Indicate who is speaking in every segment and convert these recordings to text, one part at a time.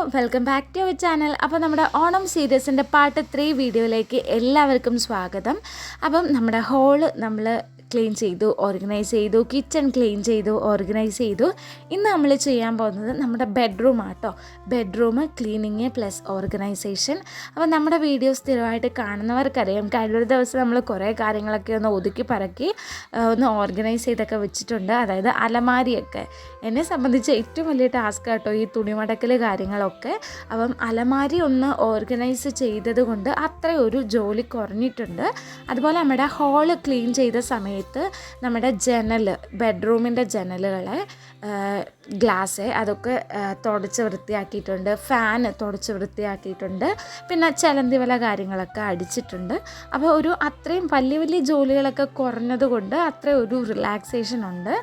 Speaker 1: Welcome back to our channel. അപ്പോൾ നമ്മുടെ Onam സീരീസിൻ്റെ part 3 വീഡിയോയിലേക്ക് എല്ലാവർക്കും സ്വാഗതം. അപ്പം നമ്മുടെ ഹോള് നമ്മൾ ക്ലീൻ ചെയ്തു, ഓർഗനൈസ് ചെയ്തു, കിച്ചൺ ക്ലീൻ ചെയ്തു, ഓർഗനൈസ് ചെയ്തു. ഇന്ന് നമ്മൾ ചെയ്യാൻ പോകുന്നത് നമ്മുടെ ബെഡ്റൂം ആട്ടോ. Bedroom cleaning plus organisation. അപ്പോൾ നമ്മുടെ വീഡിയോ സ്ഥിരമായിട്ട് കാണുന്നവർക്കറിയാം, കഴിഞ്ഞൊരു ദിവസം നമ്മൾ കുറേ കാര്യങ്ങളൊക്കെ ഒന്ന് ഒതുക്കി പറക്കി ഒന്ന് ഓർഗനൈസ് ചെയ്തൊക്കെ വെച്ചിട്ടുണ്ട്. അതായത് അലമാരിയൊക്കെ എന്നെ സംബന്ധിച്ച് ഏറ്റവും വലിയ ടാസ്ക് കേട്ടോ ഈ തുണിമടക്കൽ കാര്യങ്ങളൊക്കെ. അപ്പം അലമാരി ഒന്ന് ഓർഗനൈസ് ചെയ്തത് കൊണ്ട് അത്രയും ഒരു ജോലി കുറഞ്ഞിട്ടുണ്ട്. അതുപോലെ നമ്മുടെ ഹോള് ക്ലീൻ ചെയ്ത സമയത്ത് നമ്മുടെ ജനൽ, ബെഡ്റൂമിൻ്റെ ജനലുകളെ ഗ്ലാസ് അതൊക്കെ തുടച്ച് വൃത്തിയാക്കിയിട്ടുണ്ട്, ഫാൻ തുടച്ച് വൃത്തിയാക്കിയിട്ടുണ്ട്, പിന്നെ ചിലന്തി വല കാര്യങ്ങളൊക്കെ അടിച്ചിട്ടുണ്ട്. അപ്പോൾ ഒരു അത്രയും വലിയ വലിയ ജോലികളൊക്കെ കുറഞ്ഞത് കൊണ്ട് അത്രയും ഒരു റിലാക്സേഷൻ ഉണ്ട്.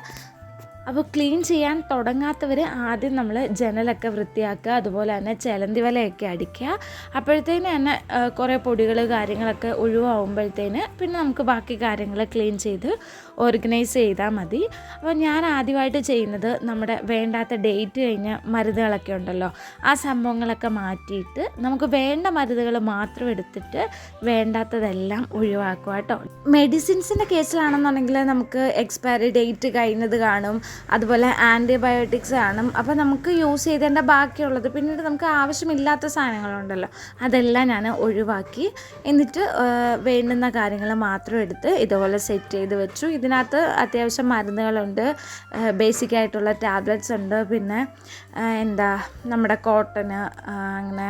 Speaker 1: അപ്പോൾ ക്ലീൻ ചെയ്യാൻ തുടങ്ങാത്തവർ ആദ്യം നമ്മൾ ജനലൊക്കെ വൃത്തിയാക്കുക, അതുപോലെ തന്നെ ചിലന്തി വലയൊക്കെ അടിക്കുക. അപ്പോഴത്തേന് തന്നെ കുറേ പൊടികൾ കാര്യങ്ങളൊക്കെ ഒഴിവാകുമ്പോഴത്തേന് പിന്നെ നമുക്ക് ബാക്കി കാര്യങ്ങൾ ക്ലീൻ ചെയ്ത് ഓർഗനൈസ് ചെയ്താൽ മതി. അപ്പോൾ ഞാൻ ആദ്യമായിട്ട് ചെയ്യുന്നത് നമ്മുടെ വേണ്ടാത്ത ഡേറ്റ് കഴിഞ്ഞ മരുന്നുകളൊക്കെ ഉണ്ടല്ലോ, ആ സംഭവങ്ങളൊക്കെ മാറ്റിയിട്ട് നമുക്ക് വേണ്ട മരുന്നുകൾ മാത്രം എടുത്തിട്ട് വേണ്ടാത്തതെല്ലാം ഒഴിവാക്കുക കേട്ടോ. മെഡിസിൻസിൻ്റെ കേസിലാണെന്നുണ്ടെങ്കിൽ നമുക്ക് എക്സ്പയറി ഡേറ്റ് കഴിഞ്ഞത് കാണും, അതുപോലെ ആൻറ്റിബയോട്ടിക്സ് കാണും. അപ്പോൾ നമുക്ക് യൂസ് ചെയ്തേണ്ട ബാക്കിയുള്ളത് പിന്നീട് നമുക്ക് ആവശ്യമില്ലാത്ത സാധനങ്ങളുണ്ടല്ലോ, അതെല്ലാം ഞാൻ ഒഴിവാക്കി എന്നിട്ട് വേണ്ടുന്ന കാര്യങ്ങൾ മാത്രം എടുത്ത് ഇതുപോലെ സെറ്റ് ചെയ്ത് വെച്ചു. ഇതിനകത്ത് അത്യാവശ്യം മരുന്നുകളുണ്ട്, ബേസിക് ആയിട്ടുള്ള ടാബ്ലറ്റ്സ് ഉണ്ട്, പിന്നെ നമ്മുടെ കോട്ടന്, അങ്ങനെ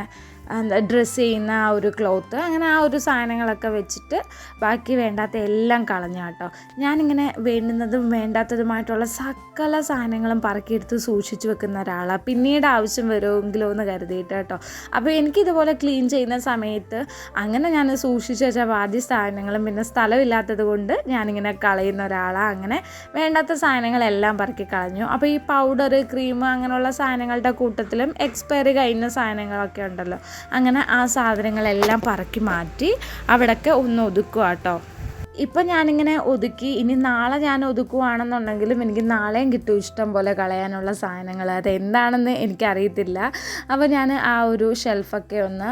Speaker 1: ഡ്രസ്സ് ചെയ്യുന്ന ആ ഒരു ക്ലോത്ത്, അങ്ങനെ ആ ഒരു സാധനങ്ങളൊക്കെ വെച്ചിട്ട് ബാക്കി വേണ്ടാത്ത എല്ലാം കളഞ്ഞു കേട്ടോ. ഞാനിങ്ങനെ വേണ്ടുന്നതും വേണ്ടാത്തതുമായിട്ടുള്ള സകല സാധനങ്ങളും പറക്കിയെടുത്ത് സൂക്ഷിച്ച് വെക്കുന്ന ഒരാളാണ്, പിന്നീട് ആവശ്യം വരുമെങ്കിലോ എന്ന് കരുതിയിട്ട് കേട്ടോ. അപ്പോൾ എനിക്കിതുപോലെ ക്ലീൻ ചെയ്യുന്ന സമയത്ത് അങ്ങനെ ഞാൻ സൂക്ഷിച്ച് വെച്ച ബാക്കി സാധനങ്ങളും പിന്നെ സ്ഥലമില്ലാത്തത് കൊണ്ട് ഞാനിങ്ങനെ കളയുന്ന ഒരാളാണ്. അങ്ങനെ വേണ്ടാത്ത സാധനങ്ങളെല്ലാം പറക്കി കളഞ്ഞു. അപ്പോൾ ഈ പൗഡർ, ക്രീം അങ്ങനെയുള്ള സാധനങ്ങളുടെ കൂട്ടത്തിലും എക്സ്പയറി കഴിഞ്ഞ സാധനങ്ങളൊക്കെ ഉണ്ടല്ലോ, അങ്ങനെ ആ സാധനങ്ങളെല്ലാം പറക്കി മാറ്റി അവിടെയൊക്കെ ഒന്ന് ഒതുക്കുക കേട്ടോ. ഇപ്പം ഞാനിങ്ങനെ ഒതുക്കി, ഇനി നാളെ ഞാൻ ഒതുക്കുകയാണെന്നുണ്ടെങ്കിലും എനിക്ക് നാളെയും കിട്ടും ഇഷ്ടം പോലെ കളയാനുള്ള സാധനങ്ങൾ. അതെന്താണെന്ന് എനിക്കറിയത്തില്ല. അപ്പോൾ ഞാൻ ആ ഒരു ഷെൽഫൊക്കെ ഒന്ന്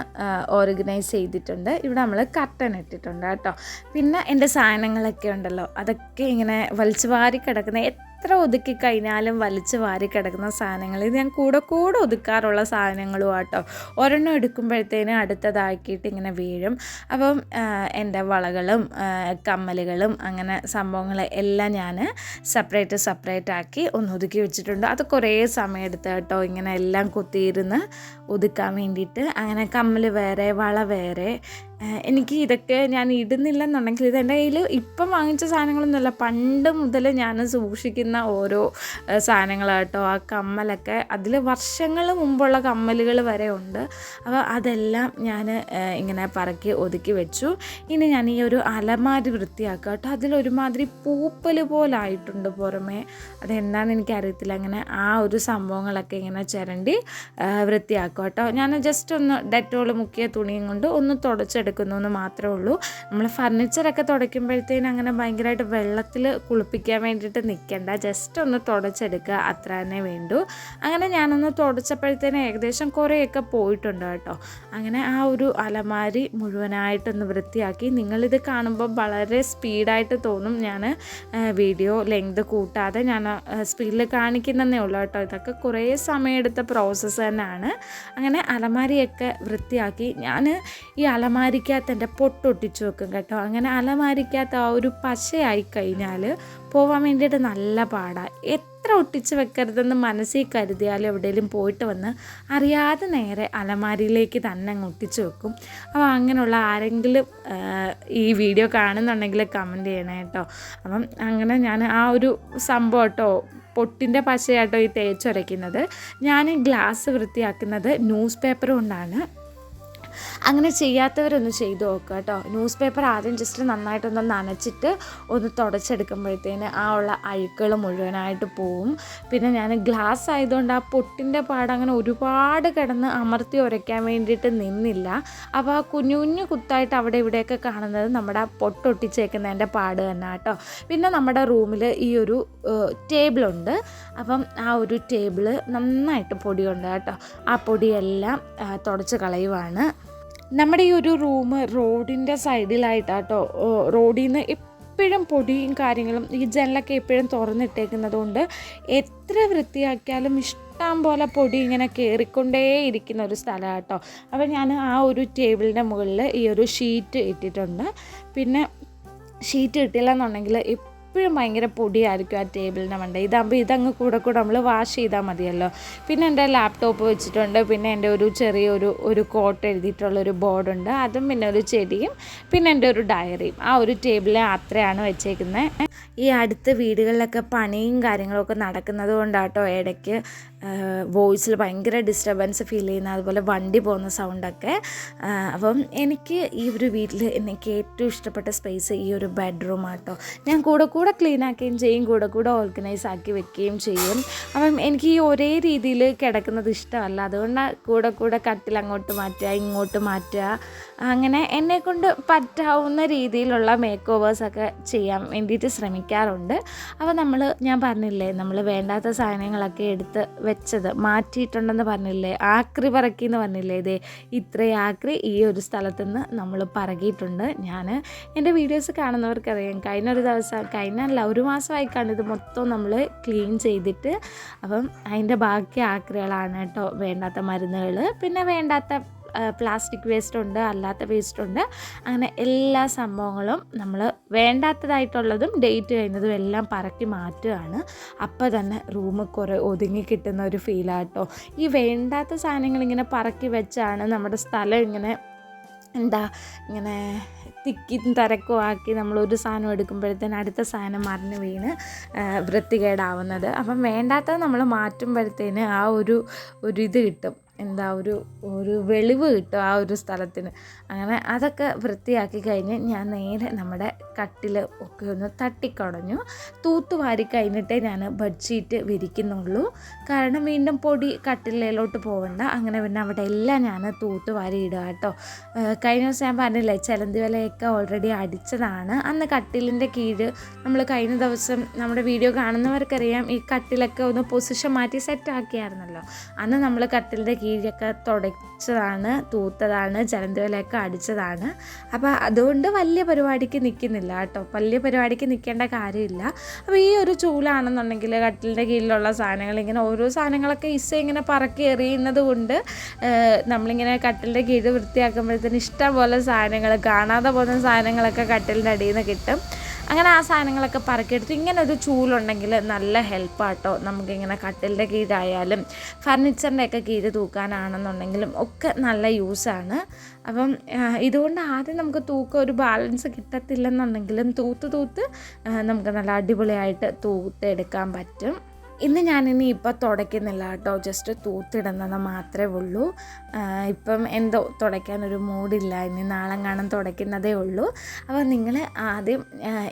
Speaker 1: ഓർഗനൈസ് ചെയ്തിട്ടുണ്ട്. ഇവിടെ നമ്മൾ കർട്ടൻ ഇട്ടിട്ടുണ്ട് കേട്ടോ. പിന്നെ എൻ്റെ സാധനങ്ങളൊക്കെ ഉണ്ടല്ലോ, അതൊക്കെ ഇങ്ങനെ വലിച്ചു വാരി കിടക്കുന്ന, എത്ര ഒതുക്കി കഴിഞ്ഞാലും വലിച്ച് വാരി കിടക്കുന്ന സാധനങ്ങൾ, ഇത് ഞാൻ കൂടെ ഒതുക്കാറുള്ള സാധനങ്ങളും ആട്ടോ. ഒരെണ്ണം എടുക്കുമ്പോഴത്തേനും അടുത്തതാക്കിയിട്ട് ഇങ്ങനെ വീഴും. അപ്പം എൻ്റെ വളകളും കമ്മലുകളും അങ്ങനെ സംഭവങ്ങൾ എല്ലാം ഞാൻ സെപ്പറേറ്റ് ആക്കി ഒന്ന് ഒതുക്കി വെച്ചിട്ടുണ്ട്. അത് കുറേ സമയം എടുത്ത് കേട്ടോ, ഇങ്ങനെ എല്ലാം കുത്തിയിരുന്ന് ഒതുക്കാൻ വേണ്ടിയിട്ട്. അങ്ങനെ കമ്മൽ വേറെ, വള വേറെ. എനിക്ക് ഇതൊക്കെ ഞാൻ ഇടുന്നില്ലെന്നുണ്ടെങ്കിൽ ഇതെൻ്റെ കയ്യിൽ ഇപ്പം വാങ്ങിച്ച സാധനങ്ങളൊന്നുമല്ല, പണ്ട് മുതൽ ഞാൻ സൂക്ഷിക്കുന്ന ഓരോ സാധനങ്ങളാട്ടോ. ആ കമ്മലൊക്കെ അതിൽ വർഷങ്ങൾ മുമ്പുള്ള കമ്മലുകൾ വരെ ഉണ്ട്. അപ്പോൾ അതെല്ലാം ഞാൻ ഇങ്ങനെ പറക്കി ഒതുക്കി വെച്ചു. ഇനി ഞാൻ ഈ ഒരു അലമാരി വൃത്തിയാക്കുക കേട്ടോ. അതിലൊരുമാതിരി പൂപ്പൽ പോലായിട്ടുണ്ട് പുറമേ, അതെന്താണെന്ന് എനിക്കറിയത്തില്ല. അങ്ങനെ ആ ഒരു സംഭവങ്ങളൊക്കെ ഇങ്ങനെ ചിരണ്ടി വൃത്തിയാക്കുക കേട്ടോ. ഞാൻ ജസ്റ്റ് ഒന്ന് ഡെറ്റോൾ മുക്കിയ തുണിയും കൊണ്ട് ഒന്ന് തുടച്ചെടുക്കുന്നു എന്ന് മാത്രമേ ഉള്ളൂ. നമ്മൾ ഫർണിച്ചറൊക്കെ തുടയ്ക്കുമ്പോഴത്തേനും അങ്ങനെ ഭയങ്കരമായിട്ട് വെള്ളത്തിൽ കുളിപ്പിക്കാൻ വേണ്ടിയിട്ട് നിൽക്കേണ്ട, ജസ്റ്റ് ഒന്ന് തുടച്ചെടുക്കുക, അത്ര തന്നെ വേണ്ടൂ. അങ്ങനെ ഞാനൊന്ന് തുടച്ചപ്പോഴത്തേനും ഏകദേശം കുറേയൊക്കെ പോയിട്ടുണ്ട് കേട്ടോ. അങ്ങനെ ആ ഒരു അലമാരി മുഴുവനായിട്ടൊന്ന് വൃത്തിയാക്കി. നിങ്ങളിത് കാണുമ്പോൾ വളരെ സ്പീഡായിട്ട് തോന്നും, ഞാൻ വീഡിയോ ലെങ്ത് കൂട്ടാതെ ഞാൻ സ്പീഡിൽ കാണിക്കുന്നതേ ഉള്ളൂ കേട്ടോ. ഇതൊക്കെ കുറേ സമയമെടുത്ത പ്രോസസ്സ് തന്നെയാണ്. അങ്ങനെ അലമാരിയൊക്കെ വൃത്തിയാക്കി. ഞാൻ ഈ അലമാരിക്കകത്ത് എൻ്റെ പൊട്ടൊട്ടിച്ച് വെക്കും കേട്ടോ. അങ്ങനെ അലമാരിക്കകത്ത് ആ ഒരു പശയായി കഴിഞ്ഞാൽ പോകാൻ വേണ്ടിയിട്ട് നല്ല പാടാണ്. എത്ര ഒട്ടിച്ച് വെക്കരുതെന്ന് മനസ്സിൽ കരുതിയാലും എവിടെയെങ്കിലും പോയിട്ട് വന്ന് അറിയാതെ നേരെ അലമാരിയിലേക്ക് തന്നെ അങ്ങ് ഒട്ടിച്ച് വെക്കും. അപ്പോൾ അങ്ങനെയുള്ള ആരെങ്കിലും ഈ വീഡിയോ കാണുന്നുണ്ടെങ്കിൽ കമൻറ്റ് ചെയ്യണേ കേട്ടോ. അപ്പം അങ്ങനെ ഞാൻ ആ ഒരു സംഭവം കേട്ടോ, പൊട്ടിൻ്റെ പശയാട്ടോ ഈ തേച്ചൊരയ്ക്കുന്നത്. ഞാൻ ഗ്ലാസ് വൃത്തിയാക്കുന്നത് ന്യൂസ് പേപ്പർ കൊണ്ടാണ്. അങ്ങനെ ചെയ്യാത്തവരൊന്ന് ചെയ്ത് നോക്കുക കേട്ടോ. ന്യൂസ് പേപ്പർ ആദ്യം ജസ്റ്റ് നന്നായിട്ടൊന്ന് നനച്ചിട്ട് ഒന്ന് തുടച്ചെടുക്കുമ്പോഴത്തേന് ആ ഉള്ള അഴുക്കുകൾ മുഴുവനായിട്ട് പോവും. പിന്നെ ഞാൻ ഗ്ലാസ് ആയതുകൊണ്ട് ആ പൊട്ടിൻ്റെ പാട് അങ്ങനെ ഒരുപാട് കിടന്ന് അമർത്തി ഉരയ്ക്കാൻ വേണ്ടിയിട്ട് നിന്നില്ല. അപ്പോൾ ആ കുഞ്ഞു കുഞ്ഞു കുത്തായിട്ട് അവിടെ ഇവിടെയൊക്കെ കാണുന്നത് നമ്മുടെ പൊട്ടൊട്ടിച്ചേക്കുന്നതിൻ്റെ പാട് തന്നെ കേട്ടോ. പിന്നെ നമ്മുടെ റൂമിൽ ഈ ഒരു ടേബിളുണ്ട്. അപ്പം ആ ഒരു ടേബിള് നന്നായിട്ട് പൊടിയുണ്ട് കേട്ടോ. ആ പൊടിയെല്ലാം തുടച്ച് കളയുവാണ്. നമ്മുടെ ഈ ഒരു റൂം റോഡിൻ്റെ സൈഡിലായിട്ടാട്ടോ. റോഡിൽ നിന്ന് എപ്പോഴും പൊടിയും കാര്യങ്ങളും ഈ ജനലൊക്കെ എപ്പോഴും തുറന്നിട്ടേക്കുന്നത് കൊണ്ട് എത്ര വൃത്തിയാക്കിയാലും ഇഷ്ടം പോലെ പൊടി ഇങ്ങനെ കയറിക്കൊണ്ടേ ഇരിക്കുന്ന ഒരു സ്ഥലമാണ് കേട്ടോ. അപ്പോൾ ഞാൻ ആ ഒരു ടേബിളിൻ്റെ മുകളിൽ ഈ ഒരു ഷീറ്റ് ഇട്ടിട്ടുണ്ട്. പിന്നെ ഷീറ്റ് ഇട്ടില്ല എന്നുണ്ടെങ്കിൽ എപ്പോഴും ഭയങ്കര പൊടിയായിരിക്കും ആ ടേബിളിൻ്റെ മണ്ട. ഇതാകുമ്പോൾ ഇതങ്ങ് കൂടെ നമ്മൾ വാഷ് ചെയ്താൽ മതിയല്ലോ. പിന്നെ എൻ്റെ ലാപ്ടോപ്പ് വെച്ചിട്ടുണ്ട്. പിന്നെ എൻ്റെ ഒരു ചെറിയൊരു കോട്ട് എഴുതിയിട്ടുള്ളൊരു ബോർഡുണ്ട്. അതും പിന്നെ ഒരു ചെടിയും പിന്നെ എൻ്റെ ഒരു ഡയറിയും ആ ഒരു ടേബിളിൽ അത്രയാണ് വെച്ചേക്കുന്നത്. ഈ അടുത്ത വീടുകളിലൊക്കെ പണിയും കാര്യങ്ങളൊക്കെ നടക്കുന്നത് കൊണ്ടാട്ടോ ഇടയ്ക്ക് വോയിസിൽ ഭയങ്കര ഡിസ്റ്റർബൻസ് ഫീൽ ചെയ്യുന്ന, അതുപോലെ വണ്ടി പോകുന്ന സൗണ്ടൊക്കെ. അപ്പം എനിക്ക് ഈ ഒരു വീട്ടിൽ എനിക്ക് ഏറ്റവും ഇഷ്ടപ്പെട്ട സ്പേസ് ഈ ഒരു ബെഡ്റൂം ആട്ടോ. ഞാൻ കൂടെ ക്ലീൻ ആക്കുകയും ചെയ്യും, കൂടെ ഓർഗനൈസ് ആക്കി വെക്കുകയും ചെയ്യും. അപ്പം എനിക്ക് ഈ ഒരേ രീതിയിൽ കിടക്കുന്നത് ഇഷ്ടമല്ല. അതുകൊണ്ട് കൂടെ കട്ടിൽ അങ്ങോട്ട് മാറ്റുക ഇങ്ങോട്ട് മാറ്റുക, അങ്ങനെ എന്നെക്കൊണ്ട് പറ്റാവുന്ന രീതിയിലുള്ള മേക്ക് ഓവേഴ്സൊക്കെ ചെയ്യാൻ വേണ്ടിയിട്ട് ശ്രമിക്കാറുണ്ട്. അപ്പോൾ ഞാൻ പറഞ്ഞില്ലേ, നമ്മൾ വേണ്ടാത്ത സാധനങ്ങളൊക്കെ എടുത്ത് വെച്ചത് മാറ്റിയിട്ടുണ്ടെന്ന് പറഞ്ഞില്ലേ, ആക്രി പറക്കി എന്ന് പറഞ്ഞില്ലേ, ഇതേ ഇത്രയും ആക്രി ഈ ഒരു സ്ഥലത്തു നിന്ന് നമ്മൾ പറകിയിട്ടുണ്ട്. ഞാൻ എൻ്റെ വീഡിയോസ് കാണുന്നവർക്കറിയാം, കഴിഞ്ഞല്ല ഒരു മാസമായി ഇത് മൊത്തം നമ്മൾ ക്ലീൻ ചെയ്തിട്ട്. അപ്പം അതിൻ്റെ ബാക്കി ആക്രികളാണ് കേട്ടോ. വേണ്ടാത്ത മരുന്നുകൾ, പിന്നെ വേണ്ടാത്ത പ്ലാസ്റ്റിക് വേസ്റ്റ് ഉണ്ട്, അല്ലാത്ത വേസ്റ്റ് ഉണ്ട്, അങ്ങനെ എല്ലാ സംഭവങ്ങളും നമ്മൾ വേണ്ടാത്തതായിട്ടുള്ളതും ഡേറ്റ് കഴിഞ്ഞതും എല്ലാം പറക്കി മാറ്റുകയാണ്. അപ്പോൾ തന്നെ റൂം കുറേ ഒതുങ്ങി കിട്ടുന്ന ഒരു ഫീലാട്ടോ. ഈ വേണ്ടാത്ത സാധനങ്ങൾ ഇങ്ങനെ പറക്കി വെച്ചാണ് നമ്മുടെ സ്ഥലം ഇങ്ങനെ തിക്കും തിരക്കും ആക്കി നമ്മളൊരു സാധനം എടുക്കുമ്പോഴത്തേന് അടുത്ത സാധനം മറിഞ്ഞ് വീണ് വൃത്തികേടാവുന്നത്. അപ്പം വേണ്ടാത്തത് നമ്മൾ മാറ്റുമ്പോഴത്തേന് ആ ഒരു ഇത് കിട്ടും, ഒരു വെളിവ് കിട്ടും ആ ഒരു സ്ഥലത്തിന്. അങ്ങനെ അതൊക്കെ വൃത്തിയാക്കി കഴിഞ്ഞ് ഞാൻ നേരെ നമ്മുടെ കട്ടിൽ ഒക്കെ ഒന്ന് തട്ടിക്കുടഞ്ഞു. തൂത്തുവാരി കഴിഞ്ഞിട്ടേ ഞാൻ ബെഡ്ഷീറ്റ് വിരിക്കുന്നുള്ളൂ. കാരണം വീണ്ടും പൊടി കട്ടിലേലോട്ട് പോകണ്ട. അങ്ങനെ പിന്നെ അവിടെ എല്ലാം ഞാൻ തൂത്തുവാരി ഇടുക കേട്ടോ. കഴിഞ്ഞ ദിവസം ഞാൻ പറഞ്ഞില്ലേ, ചിലന്തി വലയൊക്കെ ഓൾറെഡി അടിച്ചതാണ്. അന്ന് കട്ടിലിൻ്റെ കീഴ് നമ്മൾ കഴിഞ്ഞ ദിവസം നമ്മുടെ വീഡിയോ കാണുന്നവർക്കറിയാം, ഈ കട്ടിലൊക്കെ ഒന്ന് പൊസിഷൻ മാറ്റി സെറ്റാക്കിയായിരുന്നല്ലോ. അന്ന് നമ്മൾ കട്ടിലിൻ്റെ കീഴൊക്കെ തുടച്ചതാണ്, തൂത്തതാണ്, ചിലന്തി വലയൊക്കെ അടിച്ചതാണ്. അപ്പോൾ അതുകൊണ്ട് വലിയ പരിപാടിക്ക് നിൽക്കുന്നില്ല കേട്ടോ, വലിയ പരിപാടിക്ക് നിൽക്കേണ്ട കാര്യമില്ല. അപ്പോൾ ഈ ഒരു ചൂലാണെന്നുണ്ടെങ്കിൽ കട്ടിലിൻ്റെ കീഴിലുള്ള സാധനങ്ങൾ ഇങ്ങനെ ഓരോ സാധനങ്ങളൊക്കെ ഇങ്ങനെ പറക്കി എറിയുന്നത് കൊണ്ട് നമ്മളിങ്ങനെ കട്ടിലിൻ്റെ കീഴ് വൃത്തിയാക്കുമ്പോഴത്തേന് ഇഷ്ടം പോലെ സാധനങ്ങൾ, കാണാതെ പോകുന്ന സാധനങ്ങളൊക്കെ കട്ടിലിൻ്റെ അടിയിൽ നിന്ന് കിട്ടും. അങ്ങനെ ആ സാധനങ്ങളൊക്കെ പറക്കിയെടുത്ത് ഇങ്ങനെ ഒരു ചൂലുണ്ടെങ്കിൽ നല്ല ഹെൽപ്പാട്ടോ. നമുക്കിങ്ങനെ കട്ടിലിൻ്റെ കീഴായാലും ഫർണിച്ചറിൻ്റെ ഒക്കെ കീഴ് തൂക്കാനാണെന്നുണ്ടെങ്കിലും ഒക്കെ നല്ല യൂസാണ്. അപ്പം ഇതുകൊണ്ട് ആദ്യം നമുക്ക് തൂക്കം ഒരു ബാലൻസ് കിട്ടത്തില്ലെന്നുണ്ടെങ്കിലും തൂത്ത് നമുക്ക് നല്ല അടിപൊളിയായിട്ട് തൂത്തെടുക്കാൻ പറ്റും. ഇന്ന് ഞാനിനി ഇപ്പോൾ തുടയ്ക്കുന്നില്ല കേട്ടോ, ജസ്റ്റ് തൂത്തിടുന്നത് മാത്രമേ ഉള്ളൂ. ഇപ്പം എന്തോ തുടയ്ക്കാനൊരു മൂഡില്ല, ഇനി നാളെ കാണാൻ തുടയ്ക്കുന്നതേ ഉള്ളൂ. അപ്പോൾ നിങ്ങൾ ആദ്യം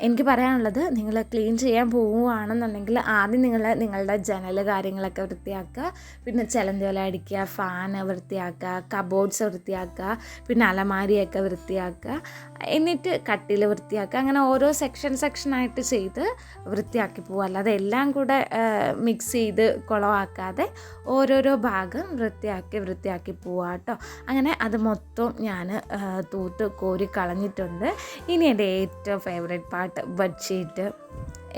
Speaker 1: എനിക്ക് പറയാനുള്ളത്, നിങ്ങൾ ക്ലീൻ ചെയ്യാൻ പോവുകയാണെന്നുണ്ടെങ്കിൽ ആദ്യം നിങ്ങളുടെ ജനൽ കാര്യങ്ങളൊക്കെ വൃത്തിയാക്കുക, പിന്നെ ചിലന്തി വല അടിക്കുക, ഫാന് വൃത്തിയാക്കുക, കബോർഡ്സ് വൃത്തിയാക്കുക, പിന്നെ അലമാരിയൊക്കെ വൃത്തിയാക്കുക, എന്നിട്ട് കട്ടിൽ വൃത്തിയാക്കുക. അങ്ങനെ ഓരോ സെക്ഷനായിട്ട് ചെയ്ത് വൃത്തിയാക്കി പോവുക. അല്ലാതെ എല്ലാം കൂടെ മിക്സ് ചെയ്ത് കുളമാക്കാതെ ഓരോരോ ഭാഗം വൃത്തിയാക്കി പോവുക കേട്ടോ. അങ്ങനെ അത് മൊത്തം ഞാൻ തൂത്ത് കോരി കളഞ്ഞിട്ടുണ്ട്. ഇനി എൻ്റെ ഏറ്റവും ഫേവറേറ്റ് പാർട്ട് ബെഡ്ഷീറ്റ്.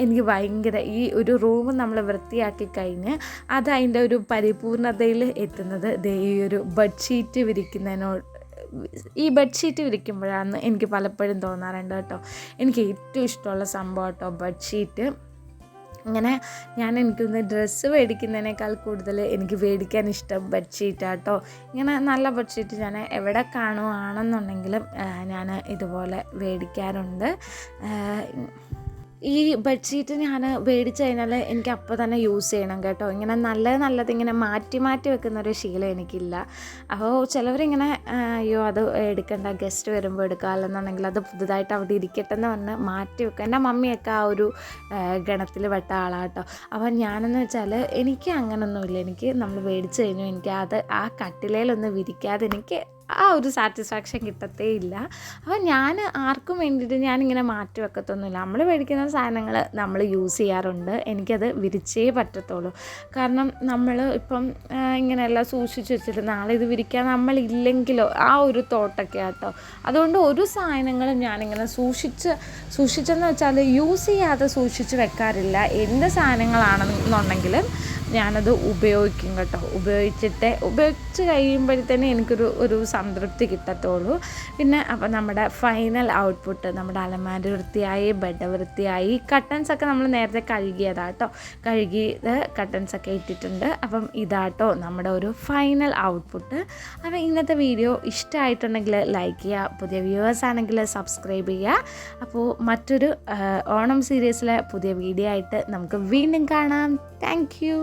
Speaker 1: എനിക്ക് ഭയങ്കര ഈ ഒരു റൂം നമ്മൾ വൃത്തിയാക്കി കഴിഞ്ഞ് അത് അതിൻ്റെ ഒരു പരിപൂർണതയിൽ എത്തുന്നത് ഈ ഒരു ബെഡ്ഷീറ്റ് വിരിക്കുമ്പോഴാണ് എനിക്ക് പലപ്പോഴും തോന്നാറുണ്ട് കേട്ടോ. എനിക്ക് ഏറ്റവും ഇഷ്ടമുള്ള സംഭവം കേട്ടോ ബെഡ്ഷീറ്റ്. ഇങ്ങനെ എനിക്കൊന്ന് ഡ്രസ്സ് മേടിക്കുന്നതിനേക്കാൾ കൂടുതൽ എനിക്ക് മേടിക്കാൻ ഇഷ്ടം ബെഡ്ഷീറ്റാട്ടോ. ഇങ്ങനെ നല്ല ബെഡ്ഷീറ്റ് ഞാൻ എവിടെ കാണുകയാണെന്നുണ്ടെങ്കിലും ഞാൻ ഇതുപോലെ മേടിക്കാറുണ്ട്. ഈ ബെഡ്ഷീറ്റ് ഞാൻ മേടിച്ച് കഴിഞ്ഞാൽ എനിക്ക് അപ്പോൾ തന്നെ യൂസ് ചെയ്യണം കേട്ടോ. ഇങ്ങനെ നല്ലത് ഇങ്ങനെ മാറ്റി മാറ്റി വെക്കുന്നൊരു ശീലം എനിക്കില്ല. അപ്പോൾ ചിലവരിങ്ങനെ അയ്യോ അത് എടുക്കണ്ട, ഗസ്റ്റ് വരുമ്പോൾ എടുക്കാമല്ലെന്നുണ്ടെങ്കിൽ അത് പുതുതായിട്ട് അവിടെ ഇരിക്കട്ടെ എന്ന് പറഞ്ഞ് മാറ്റി വെക്കുക. എൻ്റെ മമ്മിയൊക്കെ ആ ഒരു ഗണത്തിൽ പെട്ട ആളാട്ടോ. അപ്പോൾ ഞാനെന്ന് വെച്ചാൽ എനിക്ക് അങ്ങനൊന്നുമില്ല. എനിക്ക് നമ്മൾ മേടിച്ച് കഴിഞ്ഞു എനിക്ക് അത് ആ കട്ടിലേലൊന്ന് വിരിക്കാതെ എനിക്ക് ആ ഒരു സാറ്റിസ്ഫാക്ഷൻ കിട്ടത്തേ ഇല്ല. അപ്പോൾ ഞാൻ ആർക്കും വേണ്ടിയിട്ട് ഞാനിങ്ങനെ മാറ്റി വെക്കത്തൊന്നുമില്ല. നമ്മൾ മേടിക്കുന്ന സാധനങ്ങൾ നമ്മൾ യൂസ് ചെയ്യാറുണ്ട്. എനിക്കത് വിരിച്ചേ പറ്റത്തുള്ളൂ. കാരണം നമ്മൾ ഇപ്പം ഇങ്ങനെയെല്ലാം സൂക്ഷിച്ച് വെച്ചിട്ട് നാളെ ഇത് വിരിക്കാൻ നമ്മളില്ലെങ്കിലോ ആ ഒരു തോട്ടൊക്കെ ആട്ടോ. അതുകൊണ്ട് ഒരു സാധനങ്ങളും ഞാനിങ്ങനെ സൂക്ഷിച്ചെന്ന് വെച്ചാൽ യൂസ് ചെയ്യാതെ സൂക്ഷിച്ച് വെക്കാറില്ല. എന്ത് സാധനങ്ങളാണെന്നുണ്ടെങ്കിലും ഞാനത് ഉപയോഗിക്കും കേട്ടോ. ഉപയോഗിച്ച് കഴിയുമ്പോഴത്തേനും എനിക്കൊരു സംതൃപ്തി കിട്ടത്തുള്ളൂ. പിന്നെ അപ്പോൾ നമ്മുടെ ഫൈനൽ ഔട്ട്പുട്ട്, നമ്മുടെ അലമാര വൃത്തിയായി, ബെഡ് വൃത്തിയായി, കട്ടൻസൊക്കെ നമ്മൾ നേരത്തെ കഴുകിയതാട്ടോ. കഴുകിയത് കട്ടൻസൊക്കെ ഇട്ടിട്ടുണ്ട്. അപ്പം ഇതാട്ടോ നമ്മുടെ ഒരു ഫൈനൽ ഔട്ട്പുട്ട്. അപ്പോൾ ഇന്നത്തെ വീഡിയോ ഇഷ്ടമായിട്ടുണ്ടെങ്കിൽ ലൈക്ക് ചെയ്യുക, പുതിയ വ്യൂവേഴ്സ് ആണെങ്കിൽ സബ്സ്ക്രൈബ് ചെയ്യുക. അപ്പോൾ മറ്റൊരു ഓണം സീരീസിലെ പുതിയ വീഡിയോ ആയിട്ട് നമുക്ക് വീണ്ടും കാണാം. Thank you.